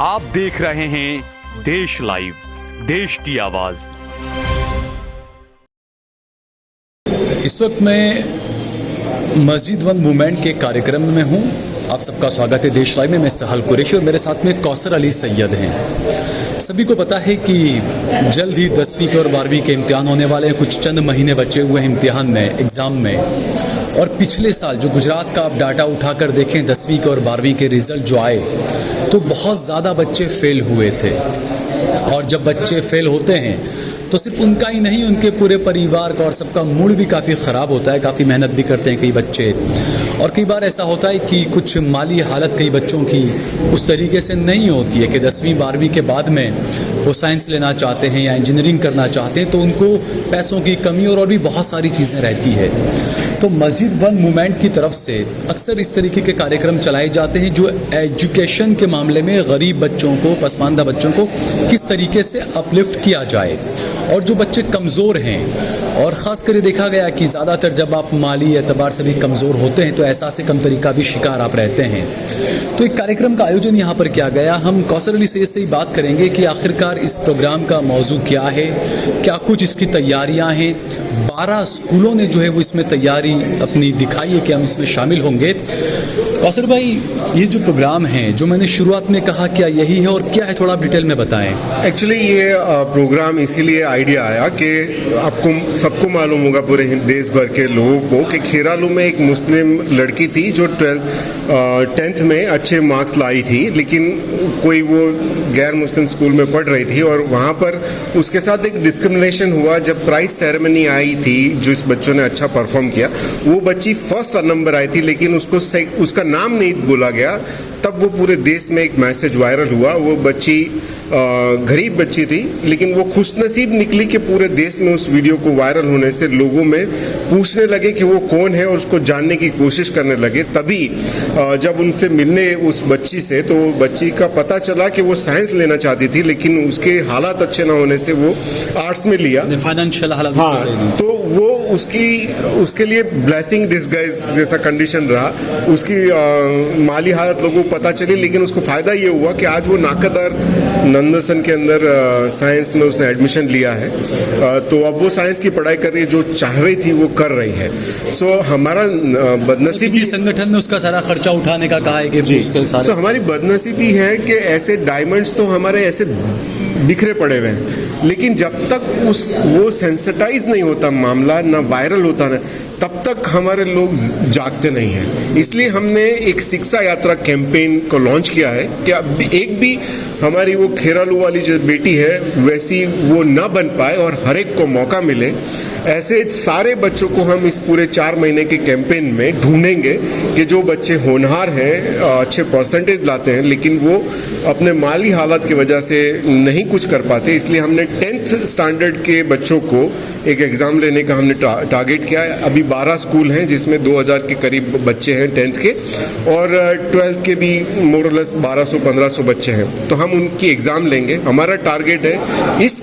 आप देख रहे हैं देश लाइव, देश की आवाज। इस वक्त मैं मस्जिद वन मूवमेंट के कार्यक्रम में हूं। आप सबका स्वागत है देश लाइव में। मैं सहल कुरैशी और मेरे साथ में कौसर अली सैयद हैं। सभी को पता है कि जल्द ही 10वीं के और 12वीं के इम्तिहान होने वाले हैं। कुछ चंद महीने बचे हुए हैं इम्तिहान में, एग्ज़ाम में। और पिछले साल जो गुजरात का आप डाटा उठाकर देखें 10वीं के और 12वीं के रिज़ल्ट जो आए तो बहुत ज़्यादा बच्चे फेल हुए थे। और जब बच्चे फेल होते हैं तो सिर्फ उनका ही नहीं, उनके पूरे परिवार का और सबका मूड भी काफ़ी ख़राब होता है। काफ़ी मेहनत भी करते हैं कई बच्चे, और कई बार ऐसा होता है कि कुछ माली हालत कई बच्चों की उस तरीके से नहीं होती है कि 10वीं 12वीं के बाद में वो साइंस लेना चाहते हैं या इंजीनियरिंग करना चाहते हैं, तो उनको पैसों की कमी और भी बहुत सारी चीज़ें रहती है। तो मस्जिद वन मूवमेंट की तरफ से अक्सर इस तरीके के कार्यक्रम चलाए जाते हैं जो एजुकेशन के मामले में गरीब बच्चों को, पसमानदा बच्चों को किस तरीके से अपलिफ्ट किया जाए। और जो बच्चे कमज़ोर हैं, और ख़ास कर देखा गया कि ज़्यादातर जब आप माली एतबार से भी कमज़ोर होते हैं तो एहसास कम तरीका भी शिकार आप रहते हैं। तो एक कार्यक्रम का आयोजन यहाँ पर किया गया। हम कौसर अली सैयद से ही बात करेंगे कि आखिरकार इस प्रोग्राम का मौजू क्या है, क्या कुछ इसकी तैयारियाँ हैं। 12 स्कूलों ने जो है वो इसमें तैयारी अपनी दिखाई है कि हम इसमें शामिल होंगे। कौसर भाई, ये जो प्रोग्राम है जो मैंने शुरुआत में कहा, क्या यही है और क्या है, थोड़ा आप डिटेल में बताएं। एक्चुअली ये प्रोग्राम इसीलिए आइडिया आया कि आपको सबको मालूम होगा पूरे देश भर के लोगों को कि खेरालू में एक मुस्लिम लड़की थी जो 10th में अच्छे मार्क्स लाई थी, लेकिन कोई वो गैर मुस्लिम स्कूल में पढ़ रही थी और वहाँ पर उसके साथ एक डिस्क्रिमिनेशन हुआ। जब प्राइज सेरेमनी आई थी, जिस बच्चों ने अच्छा परफॉर्म किया, वो बच्ची फर्स्ट नंबर आई थी, लेकिन उसका नाम नहीं बोला गया। तब वो पूरे देश में एक मैसेज वायरल हुआ। वो बच्ची गरीब बच्ची थी, लेकिन वो खुशनसीब निकली कि पूरे देश में उस वीडियो को वायरल होने से लोगों में पूछने लगे कि वो कौन है और उसको जानने की कोशिश करने लगे। तभी जब उनसे मिलने उस बच्ची से, तो बच्ची का पता चला कि वो साइंस लेना चाहती थी, लेकिन उसके हालात अच्छे ना होने से वो आर्ट्स में लिया। फाइनेंशियल हालात। हाँ, तो वो उसके लिए ब्लेसिंग डिस्गाइज जैसा कंडीशन रहा। उसकी माली हालत लोगों को पता चली, लेकिन उसको फ़ायदा ये हुआ कि आज वो नाकदर नंदसन के अंदर साइंस में उसने एडमिशन लिया है। तो अब वो साइंस की पढ़ाई कर रही है, जो चाह रही थी वो कर रही है। सो हमारा बदनसीबी, संगठन ने उसका सारा खर्चा उठाने का कहा है कि उसके सारे। हमारी बदनसीबी है कि ऐसे डायमंड्स तो हमारे ऐसे बिखरे पड़े हुए हैं, लेकिन जब तक वो सेंसिटाइज नहीं होता मामला, ना वायरल होता ना, तब तक हमारे लोग जागते नहीं हैं। इसलिए हमने एक शिक्षा यात्रा कैंपेन को लॉन्च किया है कि अब एक भी हमारी वो खेरालू वाली जो बेटी है वैसी वो ना बन पाए और हर एक को मौका मिले। ऐसे सारे बच्चों को हम इस पूरे 4 महीने के कैंपेन में ढूंढेंगे कि जो बच्चे होनहार हैं, अच्छे परसेंटेज लाते हैं, लेकिन वो अपने माली हालत की वजह से नहीं कुछ कर पाते। इसलिए हमने 10th स्टैंडर्ड के बच्चों को एक एग्ज़ाम लेने का हमने टारगेट किया है। अभी 12 स्कूल हैं जिसमें 2000 के करीब बच्चे हैं 10th के, और 12th के भी मोरलेस 1200-1500 बच्चे हैं। तो हम उनकी एग्ज़ाम लेंगे। हमारा टारगेट है इस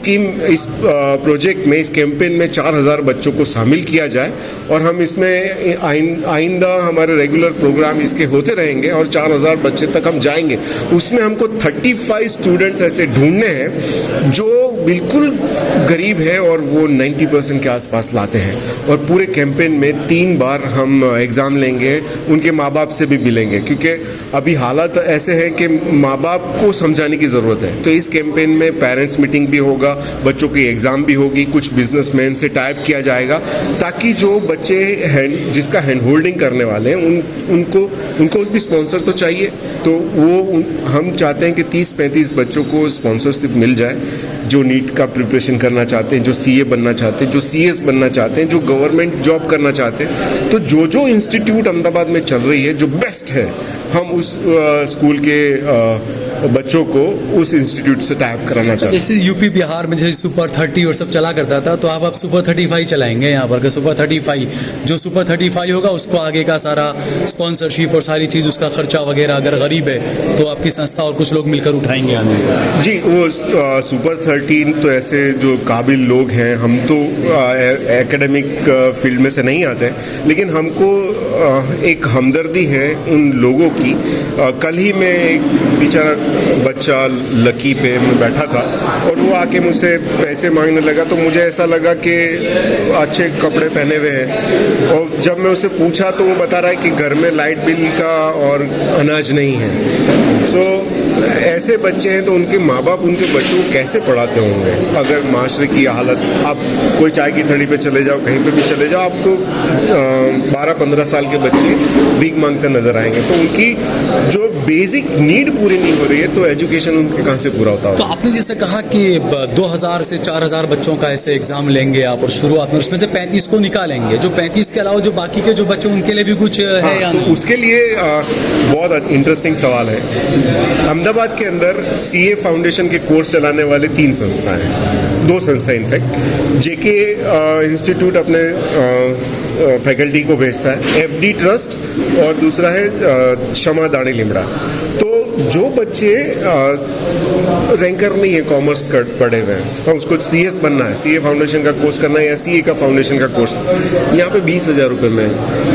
प्रोजेक्ट में, इस कैंपेन में 4000 बच्चों को शामिल किया जाए, और हम इसमें आइंदा हमारे रेगुलर प्रोग्राम इसके होते रहेंगे और 4000 बच्चे तक हम जाएंगे। उसमें हमको 35 स्टूडेंट्स ऐसे ढूंढने हैं जो बिल्कुल गरीब है और वो 90% के आसपास लाते हैं। और पूरे कैंपेन में 3 बार हम एग्ज़ाम लेंगे, उनके माँ बाप से भी मिलेंगे, क्योंकि अभी हालात ऐसे हैं कि माँ बाप को समझाने की ज़रूरत है। तो इस कैंपेन में पेरेंट्स मीटिंग भी होगा, बच्चों की एग्ज़ाम भी होगी, कुछ बिजनेसमैन से टाइप किया जाएगा, ताकि जो बच्चे जिसका हैंड होल्डिंग करने वाले हैं उनको भी स्पॉन्सर तो चाहिए। तो वो हम चाहते हैं कि 30-35 बच्चों को स्पॉन्सरशिप मिल जाए, जो नीट का प्रिपरेशन करना चाहते हैं, जो CA बनना चाहते हैं, जो CS बनना चाहते हैं, जो गवर्नमेंट जॉब करना चाहते हैं। तो जो इंस्टीट्यूट अहमदाबाद में चल रही है, जो बेस्ट है, हम उस स्कूल के बच्चों को उस इंस्टीट्यूट से टाइप कराना चाहते हैं। जैसे यूपी बिहार में जैसे सुपर 30 और सब चला करता था, तो आप सुपर 35 चलाएंगे यहाँ पर। सुपर 35 जो सुपर 35 होगा उसको आगे का सारा स्पॉन्सरशिप और सारी चीज़, उसका खर्चा वगैरह अगर गरीब है तो आपकी संस्था और कुछ लोग मिलकर उठाएंगे आने। जी, वो सुपर 13 तो ऐसे जो काबिल लोग हैं, हम तो एकेडमिक फील्ड में से नहीं आते हैं, लेकिन हमको एक हमदर्दी है उन लोगों की। कल ही मैं एक बेचारा बच्चा लकी पे मैं बैठा था और वो आके मुझसे पैसे मांगने लगा, तो मुझे ऐसा लगा कि अच्छे कपड़े पहने हुए हैं, और जब मैं उससे पूछा तो वो बता रहा है कि घर में लाइट बिल का और अनाज नहीं है। सो ऐसे बच्चे हैं तो उनके माँ बाप उनके बच्चों को कैसे पढ़ाते होंगे? अगर माशरे की हालत, आप कोई चाय की थड़ी पे चले जाओ, कहीं पे भी चले जाओ, आपको 12-15 साल के बच्चे भीख मांगते नजर आएंगे। तो उनकी जो बेसिक नीड पूरी नहीं हो रही है तो एजुकेशन उनके कहाँ से पूरा होता तो होगा? आपने जैसे कहा कि 2000 से 4000 बच्चों का ऐसे एग्जाम लेंगे आप, और शुरुआत में उसमें से 35 को निकालेंगे। जो 35 के अलावा जो बाकी के जो बच्चे, उनके लिए भी कुछ है या तो नहीं? उसके लिए बहुत इंटरेस्टिंग सवाल है। अहमदाबाद के अंदर सीए फाउंडेशन के कोर्स चलाने वाले 3 संस्थाएं हैं, 2 संस्थाएं इनफैक्ट। जेके इंस्टीट्यूट अपने फैकल्टी को भेजता है, एफडी ट्रस्ट, और दूसरा है क्षमा दाणी लिमड़ा। तो जो बच्चे रैंकर नहीं है, कॉमर्स पढ़े हुए हैं, तो उसको सीएस बनना है, सीए फाउंडेशन का कोर्स करना है या सीए का फाउंडेशन का कोर्स, यहाँ पे 20,000 रुपये में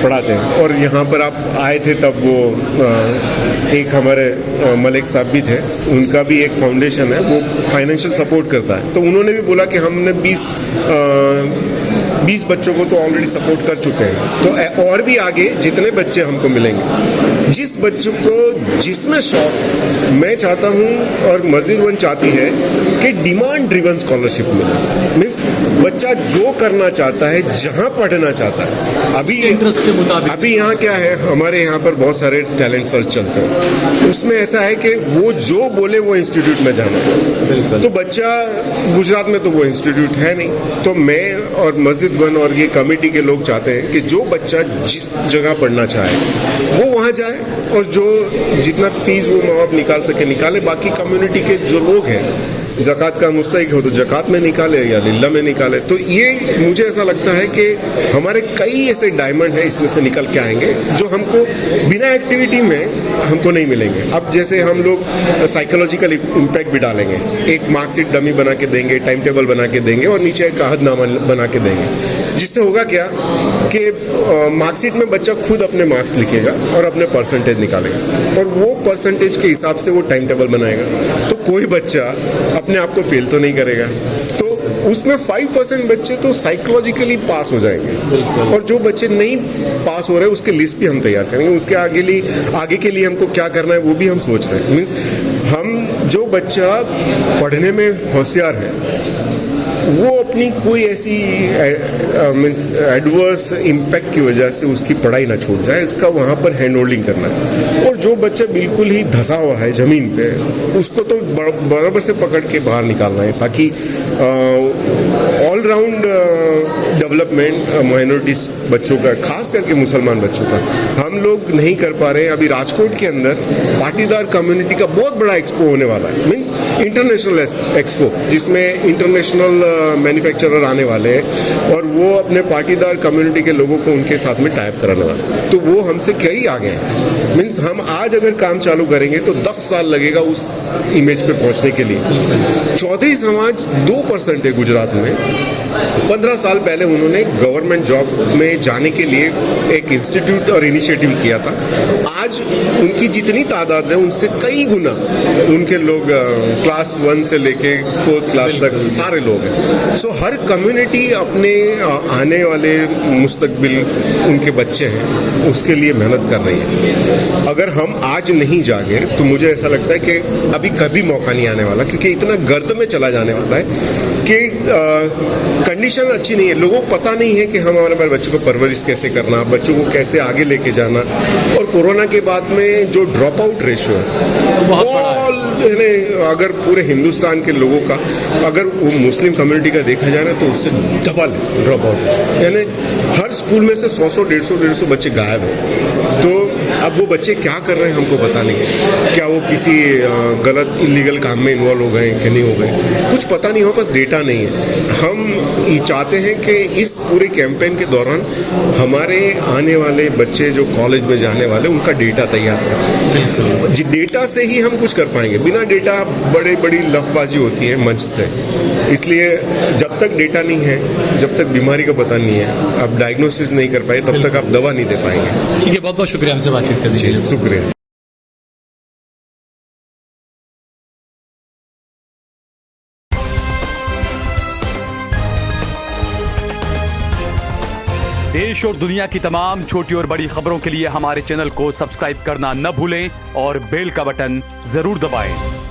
पढ़ाते हैं। और यहाँ पर आप आए थे तब वो एक हमारे मलिक साहब भी थे, उनका भी एक फाउंडेशन है, वो फाइनेंशियल सपोर्ट करता है। तो उन्होंने भी बोला कि हमने 20 बच्चों को तो ऑलरेडी सपोर्ट कर चुके हैं, तो और भी आगे जितने बच्चे हमको मिलेंगे, जिस बच्चों को जिसमें शौक, मैं चाहता हूँ और मस्जिद वन चाहती है कि डिमांड ड्रिवन स्कॉलरशिप मिले। मीन्स बच्चा जो करना चाहता है, जहाँ पढ़ना चाहता है। अभी इंटरेस्ट के मुताबिक अभी यहाँ क्या है, हमारे यहाँ पर बहुत सारे टैलेंट सर्च चलते हैं, उसमें ऐसा है कि वो जो बोले वो इंस्टीट्यूट में जाना है। तो बच्चा गुजरात में तो वो इंस्टीट्यूट है नहीं, तो मैं और मस्जिद वन और ये कमेटी के लोग चाहते हैं कि जो बच्चा जिस जगह पढ़ना चाहे वो वहाँ जाए, और जो जितना फीस वो माँ बाप निकाल सके निकाले। बाकी कम्युनिटी के जो लोग हैं, ज़कात का मुस्तहिक हो तो ज़कात में निकाले या लिल्ला में निकाले। तो ये मुझे ऐसा लगता है कि हमारे कई ऐसे डायमंड हैं, इसमें से निकल के आएंगे जो हमको बिना एक्टिविटी में हमको नहीं मिलेंगे। अब जैसे हम लोग साइकोलॉजिकल इम्पैक्ट भी डालेंगे, एक मार्कशीट डमी बना के देंगे, टाइम टेबल बना के देंगे, और नीचे एक अहदनामा बना के देंगे, जिससे होगा क्या कि मार्कशीट में बच्चा खुद अपने मार्क्स लिखेगा और अपने परसेंटेज निकालेगा, और वो परसेंटेज के हिसाब से वो टाइम टेबल बनाएगा। तो कोई बच्चा अपने आप को फेल तो नहीं करेगा, तो उसमें 5% बच्चे तो साइकोलॉजिकली पास हो जाएंगे, और जो बच्चे नहीं पास हो रहे उसके लिस्ट भी हम तैयार करेंगे। उसके आगे के लिए हमको क्या करना है वो भी हम सोच रहे हैं। मीन्स हम जो बच्चा पढ़ने में होशियार है वो अपनी कोई ऐसी मीन्स एडवर्स इम्पैक्ट की वजह से उसकी पढ़ाई ना छूट जाए, इसका वहाँ पर हैंड होल्डिंग करना है। और जो बच्चा बिल्कुल ही धंसा हुआ है ज़मीन पे, उसको तो बराबर से पकड़ के बाहर निकालना है, ताकि ऑल राउंड डेवलपमेंट माइनॉरिटीज बच्चों का, खास करके मुसलमान बच्चों का, हम लोग नहीं कर पा रहे हैं। अभी राजकोट के अंदर पाटीदार कम्युनिटी का बहुत बड़ा एक्सपो होने वाला है, मीन्स इंटरनेशनल एक्सपो, जिसमें इंटरनेशनल मैन्युफैक्चरर आने वाले हैं, और वो अपने पाटीदार कम्युनिटी के लोगों को उनके साथ में टाइप कराने वाले हैं। तो वो हमसे कई आगे हैं। मीन्स हम आज अगर काम चालू करेंगे तो 10 साल लगेगा उस इमेज पे पहुंचने के लिए। चौधरी समाज 2% है गुजरात में। 15 साल पहले उन्होंने गवर्नमेंट जॉब में जाने के लिए एक इंस्टीट्यूट और इनिशिएटिव किया था। आज उनकी जितनी तादाद है उनसे कई गुना उनके लोग क्लास 1 से लेके 4th क्लास तक सारे लोग हैं। सो हर कम्युनिटी अपने आने वाले मुस्तकबिल उनके बच्चे हैं उसके लिए मेहनत कर रही है। अगर हम आज नहीं जागे तो मुझे ऐसा लगता है कि अभी कभी मौका नहीं आने वाला, क्योंकि इतना गर्द में चला जाने वाला है कि कंडीशन अच्छी नहीं है। लोगों को पता नहीं है कि हम हमारे बच्चों को परवरिश कैसे करना, बच्चों को कैसे आगे लेके जाना। और कोरोना के बाद में जो ड्रॉप आउट रेशियो है अगर पूरे हिंदुस्तान के लोगों का, अगर वो मुस्लिम कम्युनिटी का देखा जाए ना तो उससे डबल है ड्रॉप आउट रेशियो। यानी हर स्कूल में से 100 150 बच्चे गायब हैं। तो अब वो बच्चे क्या कर रहे हैं हमको पता नहीं है। क्या वो किसी गलत इलीगल काम में इन्वॉल्व हो गए कि नहीं हो गए, कुछ पता नहीं हो, बस डेटा नहीं है। हम ये चाहते हैं कि इस पूरे कैंपेन के दौरान हमारे आने वाले बच्चे जो कॉलेज में जाने वाले उनका डेटा तैयार करें। जी डेटा से ही हम कुछ कर पाएंगे, बिना डेटा बड़ी लफबाजी होती है मंच से। इसलिए जब तक डेटा नहीं है, जब तक बीमारी का पता नहीं है, आप डायग्नोसिस नहीं कर पाए, तब तक आप दवा नहीं दे पाएंगे। ठीक है, बहुत बहुत शुक्रिया हमसे बातचीत करने के लिए। शुक्रिया। देश और दुनिया की तमाम छोटी और बड़ी खबरों के लिए हमारे चैनल को सब्सक्राइब करना न भूलें और बेल का बटन जरूर दबाएं।